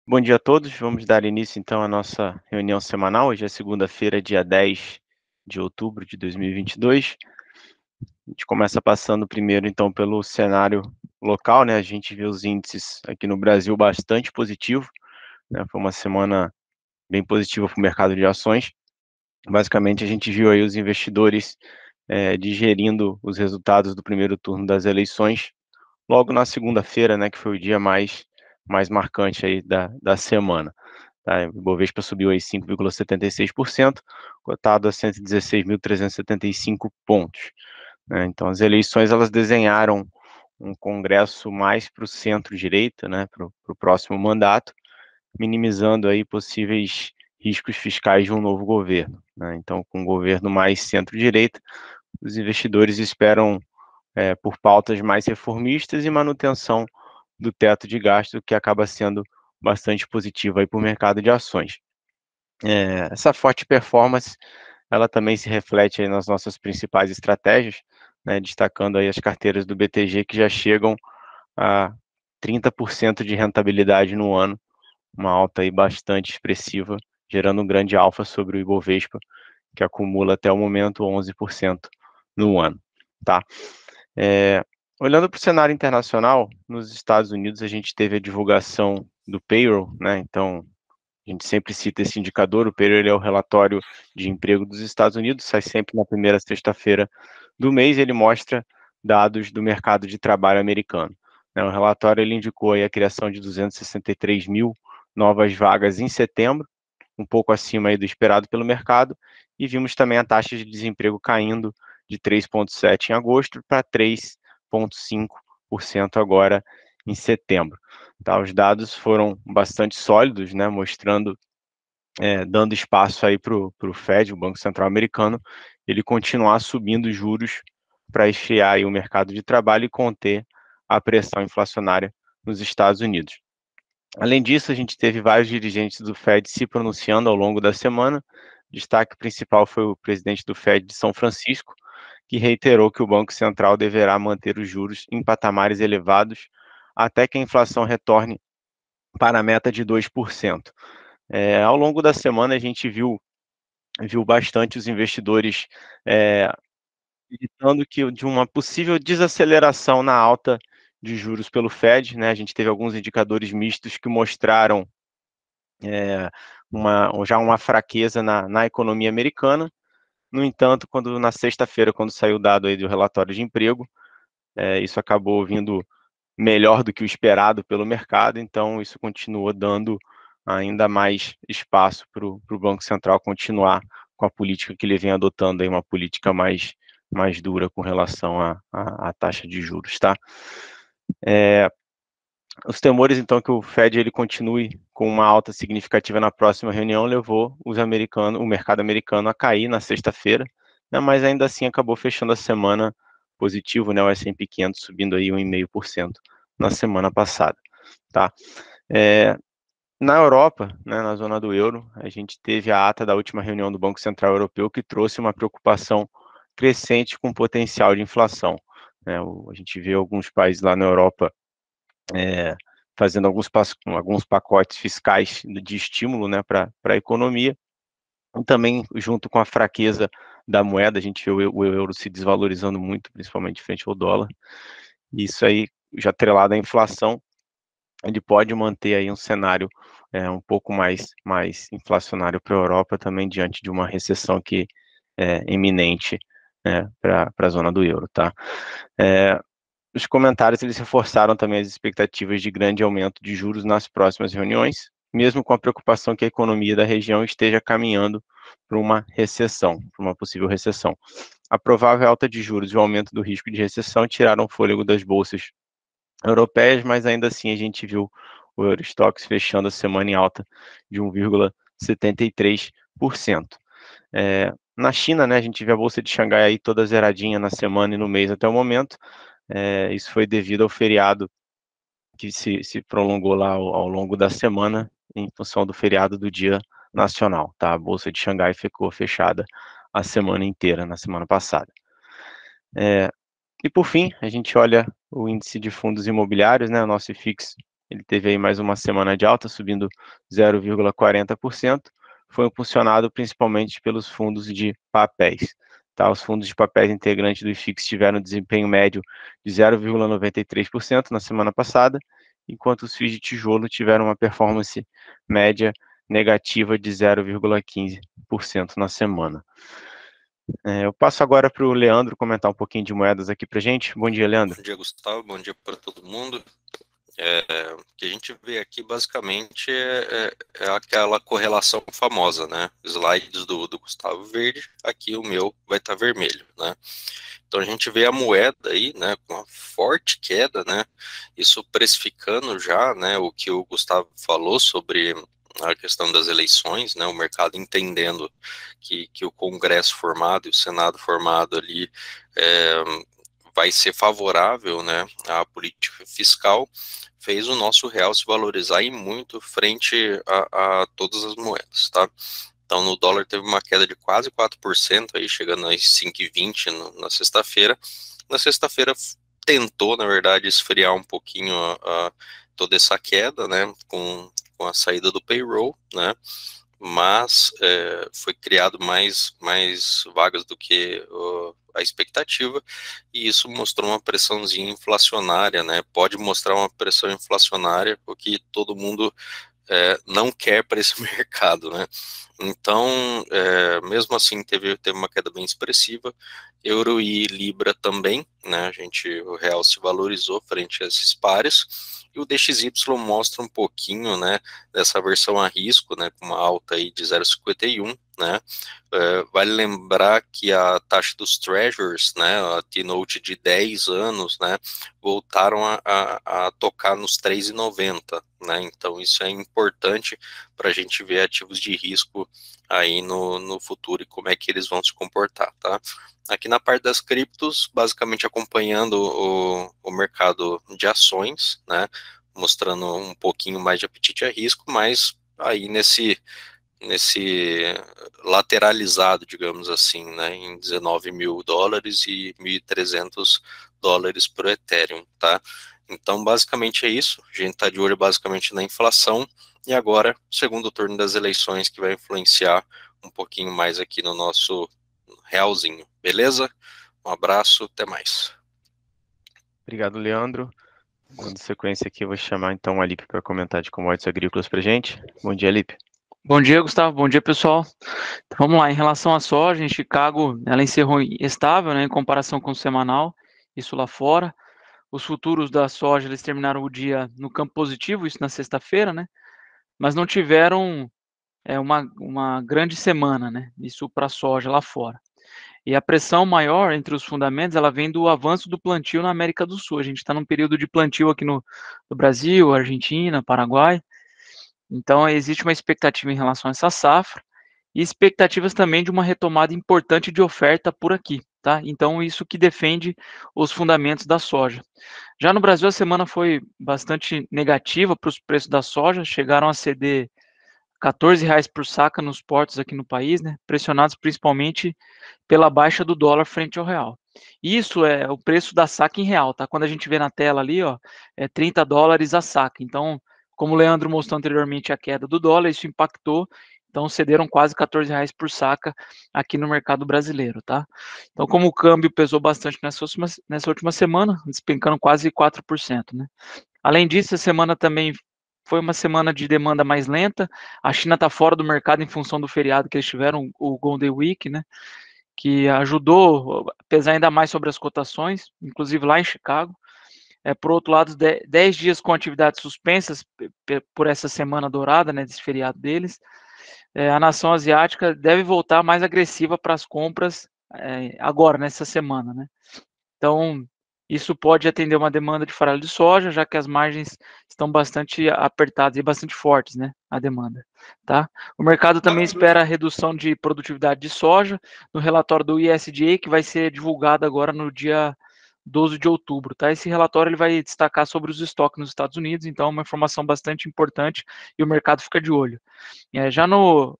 Bom dia a todos. Vamos dar início então à nossa reunião semanal. Hoje é segunda-feira, dia 10 de outubro de 2022. A gente começa passando primeiro então pelo cenário local, né? A gente viu os índices aqui no Brasil bastante positivo, né? Foi uma semana bem positiva para o mercado de ações. Basicamente, a gente viu aí os investidores digerindo os resultados do primeiro turno das eleições logo na segunda-feira, né? Que foi o dia mais marcante aí da semana. Tá, o Ibovespa subiu aí 5,76%, cotado a 116.375 pontos, né? Então, as eleições elas desenharam um congresso mais para o centro-direita, né, para o próximo mandato, minimizando aí possíveis riscos fiscais de um novo governo, né? Então, com um governo mais centro-direita, os investidores esperam por pautas mais reformistas e manutenção do teto de gasto, que acaba sendo bastante positivo aí para o mercado de ações. Essa forte performance, ela também se reflete aí nas nossas principais estratégias, né, destacando aí as carteiras do BTG que já chegam a 30% de rentabilidade no ano, uma alta aí bastante expressiva, gerando um grande alfa sobre o Ibovespa, que acumula até o momento 11% no ano, tá? Olhando para o cenário internacional, nos Estados Unidos a gente teve a divulgação do payroll, né? Então, a gente sempre cita esse indicador, o payroll é o relatório de emprego dos Estados Unidos, sai sempre na primeira sexta-feira do mês, ele mostra dados do mercado de trabalho americano, né? O relatório ele indicou aí a criação de 263 mil novas vagas em setembro, um pouco acima aí do esperado pelo mercado, e vimos também a taxa de desemprego caindo de 3,7% em agosto para 3,5% agora em setembro. Tá, os dados foram bastante sólidos, né, mostrando, dando espaço aí para o Fed, o Banco Central Americano, ele continuar subindo juros para esfriar aí o mercado de trabalho e conter a pressão inflacionária nos Estados Unidos. Além disso, a gente teve vários dirigentes do Fed se pronunciando ao longo da semana. O destaque principal foi o presidente do Fed de São Francisco, que reiterou que o Banco Central deverá manter os juros em patamares elevados até que a inflação retorne para a meta de 2%. Ao longo da semana, a gente viu bastante os investidores acreditando que de uma possível desaceleração na alta de juros pelo Fed, né? A gente teve alguns indicadores mistos que mostraram já uma fraqueza na economia americana. No entanto, na sexta-feira, quando saiu o dado aí do relatório de emprego, isso acabou vindo melhor do que o esperado pelo mercado, então isso continuou dando ainda mais espaço para o Banco Central continuar com a política que ele vem adotando, aí, uma política mais dura com relação à taxa de juros, tá? Os temores, então, que o Fed ele continue com uma alta significativa na próxima reunião levou o mercado americano a cair na sexta-feira, né, mas ainda assim acabou fechando a semana positivo, né, o S&P 500 subindo aí 1,5% na semana passada, tá? Na Europa, né, na zona do euro, a gente teve a ata da última reunião do Banco Central Europeu que trouxe uma preocupação crescente com o potencial de inflação, né? A gente vê alguns países lá na Europa fazendo alguns pacotes fiscais de estímulo, né, para a economia, e também junto com a fraqueza da moeda, a gente vê o euro se desvalorizando muito, principalmente frente ao dólar, e isso aí, já atrelado à inflação, ele pode manter aí um cenário um pouco mais inflacionário para a Europa também, diante de uma recessão que é iminente, né, para a zona do euro, tá? Os comentários eles reforçaram também as expectativas de grande aumento de juros nas próximas reuniões, mesmo com a preocupação que a economia da região esteja caminhando para uma recessão, para uma possível recessão. A provável alta de juros e o aumento do risco de recessão tiraram o fôlego das bolsas europeias, mas ainda assim a gente viu o Eurostoxx fechando a semana em alta de 1,73%. Na China, né, a gente vê a bolsa de Xangai aí toda zeradinha na semana e no mês até o momento. Isso foi devido ao feriado que se prolongou lá ao longo da semana, em função do feriado do Dia Nacional, tá? A Bolsa de Xangai ficou fechada a semana inteira, na semana passada. E por fim, a gente olha o índice de fundos imobiliários, né? O nosso IFIX ele teve aí mais uma semana de alta, subindo 0,40%, foi impulsionado principalmente pelos fundos de papéis. Tá? Os fundos de papéis integrantes do IFIX tiveram um desempenho médio de 0,93% na semana passada, enquanto os FIIs de tijolo tiveram uma performance média negativa de 0,15% na semana. Eu passo agora para o Leandro comentar um pouquinho de moedas aqui para a gente. Bom dia, Leandro. Bom dia, Gustavo. Bom dia para todo mundo. O que a gente vê aqui basicamente é aquela correlação famosa, né? Slides do Gustavo verde, aqui o meu vai estar vermelho, né? Então a gente vê a moeda aí, né, com uma forte queda, né? Isso precificando já, né, o que o Gustavo falou sobre a questão das eleições, né? O mercado entendendo que o Congresso formado e o Senado formado ali vai ser favorável, né, à política fiscal, fez o nosso real se valorizar e muito frente a todas as moedas, tá? Então, no dólar teve uma queda de quase 4%, aí chegando a 5,20 na sexta-feira. Na sexta-feira tentou, na verdade, esfriar um pouquinho toda essa queda, né, com a saída do payroll, né, mas foi criado mais vagas do que a expectativa, e isso mostrou uma pressãozinha inflacionária, né? Pode mostrar uma pressão inflacionária, porque todo mundo não quer para esse mercado, né? Então, mesmo assim, teve uma queda bem expressiva. Euro e Libra também, né? O real se valorizou frente a esses pares. E o DXY mostra um pouquinho, né, dessa versão a risco, né, com uma alta aí de 0,51, né? Vale lembrar que a taxa dos treasures, né, a T-Note de 10 anos, né, voltaram a tocar nos 3,90, né? Então isso é importante para a gente ver ativos de risco aí no futuro e como é que eles vão se comportar, tá? Aqui na parte das criptos, basicamente acompanhando o mercado de ações, né, mostrando um pouquinho mais de apetite a risco, mas aí nesse lateralizado, digamos assim, né, em 19 mil dólares e 1.300 dólares por Ethereum, tá? Então, basicamente é isso. A gente está de olho basicamente na inflação e agora, segundo turno das eleições, que vai influenciar um pouquinho mais aqui no nosso realzinho, beleza? Um abraço, até mais. Obrigado, Leandro. Dando sequência aqui, eu vou chamar então o Alipe para comentar de commodities agrícolas para a gente. Bom dia, Alipe. Bom dia, Gustavo. Bom dia, pessoal. Então, vamos lá. Em relação à soja, em Chicago, ela encerrou estável, né, em comparação com o semanal, isso lá fora. Os futuros da soja, eles terminaram o dia no campo positivo, isso na sexta-feira, né, mas não tiveram uma grande semana, né, isso para a soja lá fora. E a pressão maior entre os fundamentos, ela vem do avanço do plantio na América do Sul. A gente está num período de plantio aqui no Brasil, Argentina, Paraguai. Então, existe uma expectativa em relação a essa safra e expectativas também de uma retomada importante de oferta por aqui, tá? Então, isso que defende os fundamentos da soja. Já no Brasil, a semana foi bastante negativa para os preços da soja, chegaram a ceder R$ 14 por saca nos portos aqui no país, né? Pressionados principalmente pela baixa do dólar frente ao real. Isso é o preço da saca em real, tá? Quando a gente vê na tela ali, ó, é $30 a saca. Então, como o Leandro mostrou anteriormente a queda do dólar, isso impactou, então cederam quase R$ 14 por saca aqui no mercado brasileiro, tá? Então, como o câmbio pesou bastante nessa última semana, despencando quase 4%, né? Além disso, a semana também foi uma semana de demanda mais lenta. A China está fora do mercado em função do feriado que eles tiveram, o Golden Week, né? Que ajudou a pesar ainda mais sobre as cotações, inclusive lá em Chicago. Por outro lado, 10 dias com atividades suspensas por essa semana dourada, né, desse feriado deles, a nação asiática deve voltar mais agressiva para as compras agora, nessa semana, né? Então, isso pode atender uma demanda de farelo de soja, já que as margens estão bastante apertadas e bastante fortes, né, a demanda, tá? O mercado também espera a redução de produtividade de soja no relatório do USDA, que vai ser divulgado agora no dia 12 de outubro, tá? Esse relatório ele vai destacar sobre os estoques nos Estados Unidos, então é uma informação bastante importante e o mercado fica de olho. Já no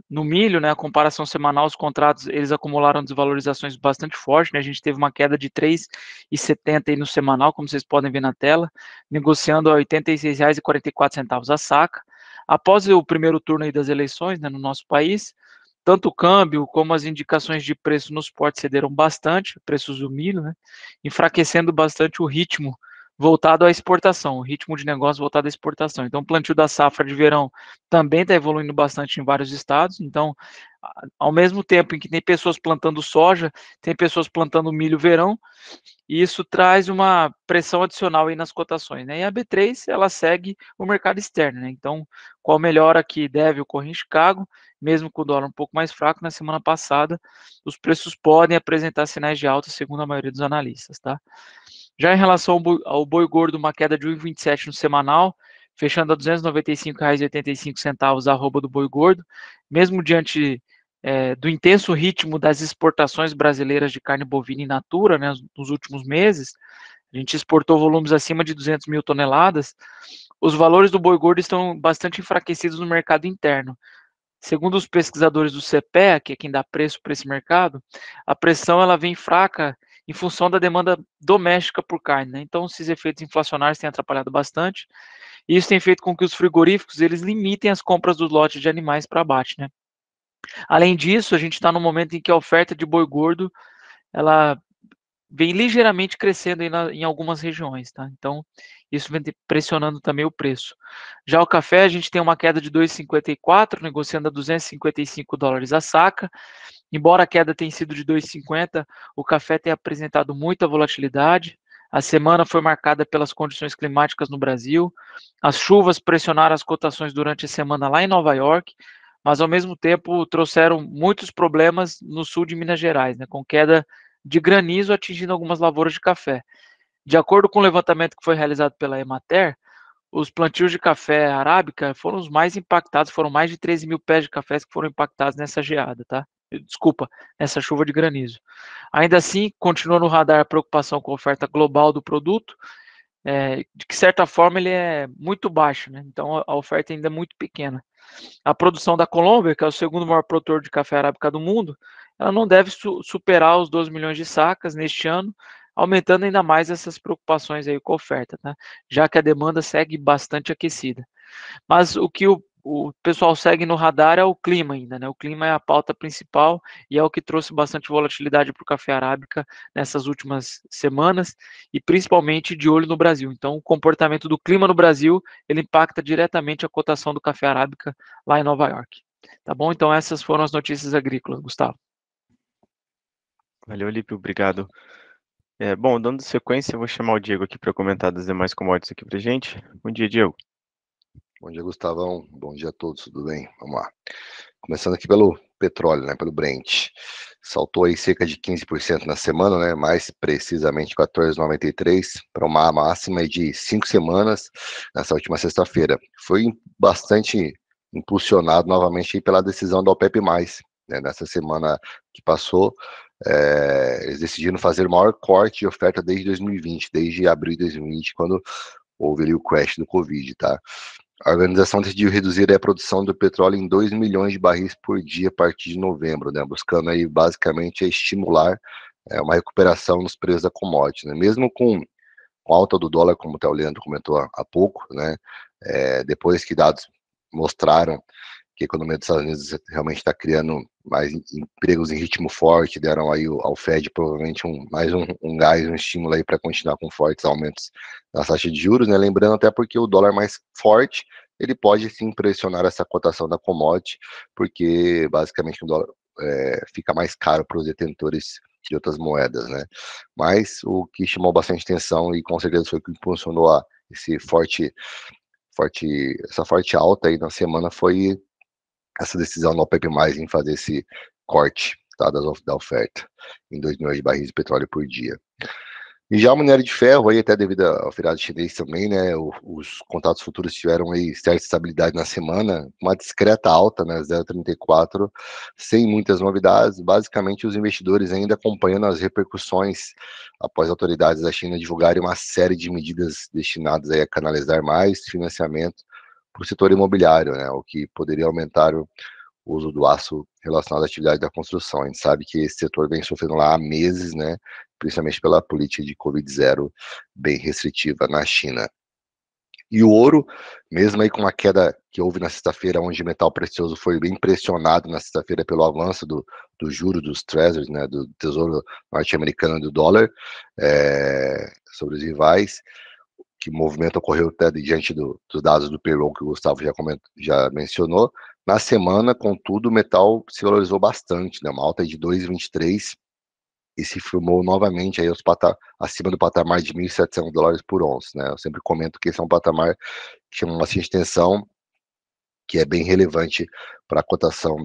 no milho, né, a comparação semanal, os contratos, eles acumularam desvalorizações bastante fortes, né, a gente teve uma queda de 3,70 aí no semanal, como vocês podem ver na tela, negociando a R$ 86,44 a saca. Após o primeiro turno aí das eleições, né, no nosso país, tanto o câmbio como as indicações de preço nos portos cederam bastante, preços do milho, né, enfraquecendo bastante o ritmo voltado à exportação, o ritmo de negócio voltado à exportação. Então, o plantio da safra de verão também está evoluindo bastante em vários estados. Então, ao mesmo tempo em que tem pessoas plantando soja, tem pessoas plantando milho verão, e isso traz uma pressão adicional aí nas cotações, né? E a B3, ela segue o mercado externo, né? Então, qual melhora que deve ocorrer em Chicago, mesmo com o dólar um pouco mais fraco, na semana passada, os preços podem apresentar sinais de alta, segundo a maioria dos analistas, tá? Já em relação ao boi gordo, uma queda de 1,27 no semanal, fechando a R$ 295,85 a arroba do boi gordo, mesmo diante do intenso ritmo das exportações brasileiras de carne bovina in natura, né, nos últimos meses, a gente exportou volumes acima de 200 mil toneladas, os valores do boi gordo estão bastante enfraquecidos no mercado interno. Segundo os pesquisadores do CPEA, que é quem dá preço para esse mercado, a pressão ela vem fraca em função da demanda doméstica por carne, né? Então, esses efeitos inflacionários têm atrapalhado bastante, e isso tem feito com que os frigoríficos eles limitem as compras dos lotes de animais para abate, né? Além disso, a gente está no momento em que a oferta de boi gordo ela vem ligeiramente crescendo aí em algumas regiões, tá? Então, isso vem pressionando também o preço. Já o café, a gente tem uma queda de 2,54, negociando a $255 a saca. Embora a queda tenha sido de 2,50, o café tem apresentado muita volatilidade. A semana foi marcada pelas condições climáticas no Brasil. As chuvas pressionaram as cotações durante a semana lá em Nova York, mas ao mesmo tempo trouxeram muitos problemas no sul de Minas Gerais, né, com queda de granizo atingindo algumas lavouras de café. De acordo com o levantamento que foi realizado pela Emater, os plantios de café arábica foram os mais impactados, foram mais de 13 mil pés de cafés que foram impactados nessa geada, tá? Desculpa, nessa chuva de granizo. Ainda assim, continua no radar a preocupação com a oferta global do produto, de que certa forma ele é muito baixo, né? Então a oferta ainda é muito pequena. A produção da Colômbia, que é o segundo maior produtor de café arábica do mundo, ela não deve superar os 12 milhões de sacas neste ano, aumentando ainda mais essas preocupações aí com a oferta, tá? Já que a demanda segue bastante aquecida. Mas o que o pessoal segue no radar é o clima ainda, né? O clima é a pauta principal e é o que trouxe bastante volatilidade para o café arábica nessas últimas semanas e principalmente de olho no Brasil. Então, o comportamento do clima no Brasil, ele impacta diretamente a cotação do café arábica lá em Nova York. Tá bom? Então, essas foram as notícias agrícolas, Gustavo. Valeu, Lipe, obrigado. Bom, dando sequência, eu vou chamar o Diego aqui para comentar das demais commodities aqui para gente. Bom dia, Diego. Bom dia, Gustavão. Bom dia a todos, tudo bem? Vamos lá. Começando aqui pelo petróleo, né, pelo Brent. Saltou aí cerca de 15% na semana, né, mais precisamente 14,93 para uma máxima de 5 semanas nessa última sexta-feira. Foi bastante impulsionado novamente aí pela decisão da OPEP+, né, nessa semana que passou. Eles decidiram fazer o maior corte de oferta desde 2020, desde abril de 2020, quando houve ali o crash do Covid, tá? A organização decidiu reduzir a produção do petróleo em 2 milhões de barris por dia a partir de novembro, né, buscando aí basicamente estimular uma recuperação nos preços da commodity, né, mesmo com a alta do dólar, como até o Leandro comentou há pouco, né, depois que dados mostraram que a economia dos Estados Unidos realmente está criando mais empregos em ritmo forte, deram aí ao Fed provavelmente mais um gás, um estímulo aí para continuar com fortes aumentos na taxa de juros, né? Lembrando até porque o dólar mais forte, ele pode sim pressionar essa cotação da commodity, porque basicamente o dólar fica mais caro para os detentores de outras moedas, né? Mas o que chamou bastante atenção e com certeza foi o que impulsionou essa forte alta aí na semana foi essa decisão da OPEP+, em fazer esse corte, tá, da oferta em 2 milhões de barris de petróleo por dia. E já o minério de ferro, aí, até devido ao feriado chinês também, né, os contratos futuros tiveram aí certa estabilidade na semana, uma discreta alta, né, 0,34, sem muitas novidades, basicamente os investidores ainda acompanhando as repercussões após autoridades da China divulgarem uma série de medidas destinadas aí a canalizar mais financiamento para o setor imobiliário, né, o que poderia aumentar uso do aço relacionado à atividade da construção. A gente sabe que esse setor vem sofrendo lá há meses, né, principalmente pela política de Covid-0 bem restritiva na China. E o ouro, mesmo aí com a queda que houve na sexta-feira, onde o metal precioso foi bem pressionado na sexta-feira pelo avanço do juro dos treasuries, né, do Tesouro norte-americano do dólar, sobre os rivais, que o movimento ocorreu até diante dos dados do payroll que o Gustavo já mencionou. Na semana, contudo, o metal se valorizou bastante, né, uma alta de 2,23, e se firmou novamente aí acima do patamar de $1.700 por onça, né? Eu sempre comento que esse é um patamar que chama bastante atenção, que é bem relevante para a cotação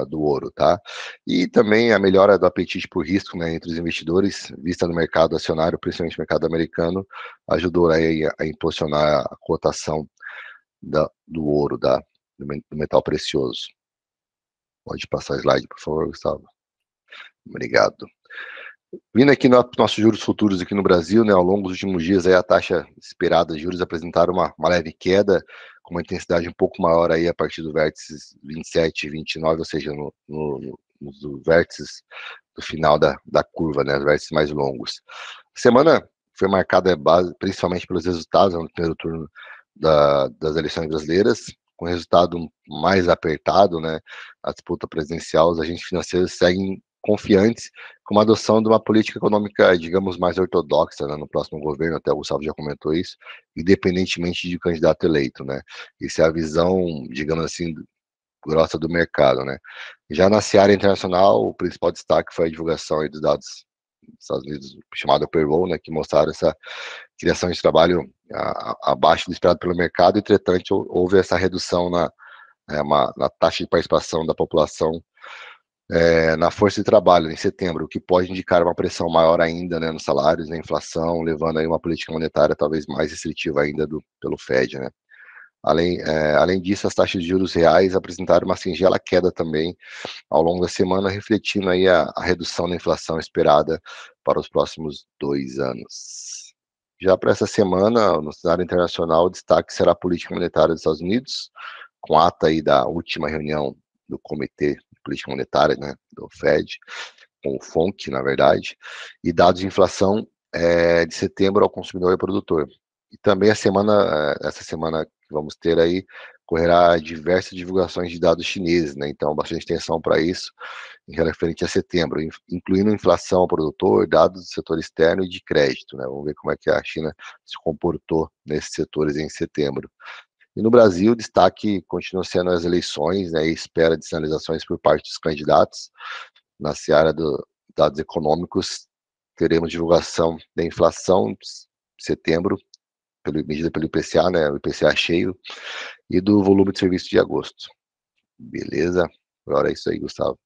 do ouro, tá? E também a melhora do apetite por risco, né, entre os investidores, vista no mercado acionário, principalmente no mercado americano, ajudou aí a impulsionar a cotação do ouro, do metal precioso. Pode passar o slide, por favor, Gustavo. Obrigado. Vindo aqui no nossos juros futuros aqui no Brasil, né, ao longo dos últimos dias, aí a taxa esperada de juros apresentaram uma leve queda, com uma intensidade um pouco maior aí a partir do vértice 27 e 29, ou seja, nos vértices do final da curva, né, os vértices mais longos. A semana foi marcada principalmente pelos resultados no primeiro turno das eleições brasileiras, com resultado mais apertado, né, a disputa presidencial, os agentes financeiros seguem confiantes com a adoção de uma política econômica, digamos, mais ortodoxa, né, no próximo governo, até o Gustavo já comentou isso, independentemente de candidato eleito, né? Essa é a visão, digamos assim, grossa do mercado, né? Já na seara internacional, o principal destaque foi a divulgação aí dos dados dos Estados Unidos, chamado payroll, né, que mostraram essa criação de trabalho abaixo do esperado pelo mercado. Entretanto, houve essa redução na taxa de participação da população na força de trabalho em setembro, o que pode indicar uma pressão maior ainda, né, nos salários, na inflação, levando aí uma política monetária talvez mais restritiva ainda pelo Fed, né. Além disso, as taxas de juros reais apresentaram uma singela queda também ao longo da semana, refletindo aí a redução da inflação esperada para os próximos 2 anos. Já para essa semana, no cenário internacional, o destaque será a política monetária dos Estados Unidos, com a ata aí da última reunião do Comitê de Política Monetária, né, do Fed, com o FONC, na verdade, e dados de inflação de setembro ao consumidor e produtor. E também essa semana que vamos ter aí, correrá diversas divulgações de dados chineses, né, então bastante atenção para isso, em referente a setembro, incluindo inflação ao produtor, dados do setor externo e de crédito, né, vamos ver como é que a China se comportou nesses setores em setembro. E no Brasil, o destaque continua sendo as eleições, né, e espera de sinalizações por parte dos candidatos. Na seara dos dados econômicos, teremos divulgação da inflação de setembro, medida pelo IPCA, né, o IPCA cheio, e do volume de serviço de agosto. Beleza? Agora é isso aí, Gustavo.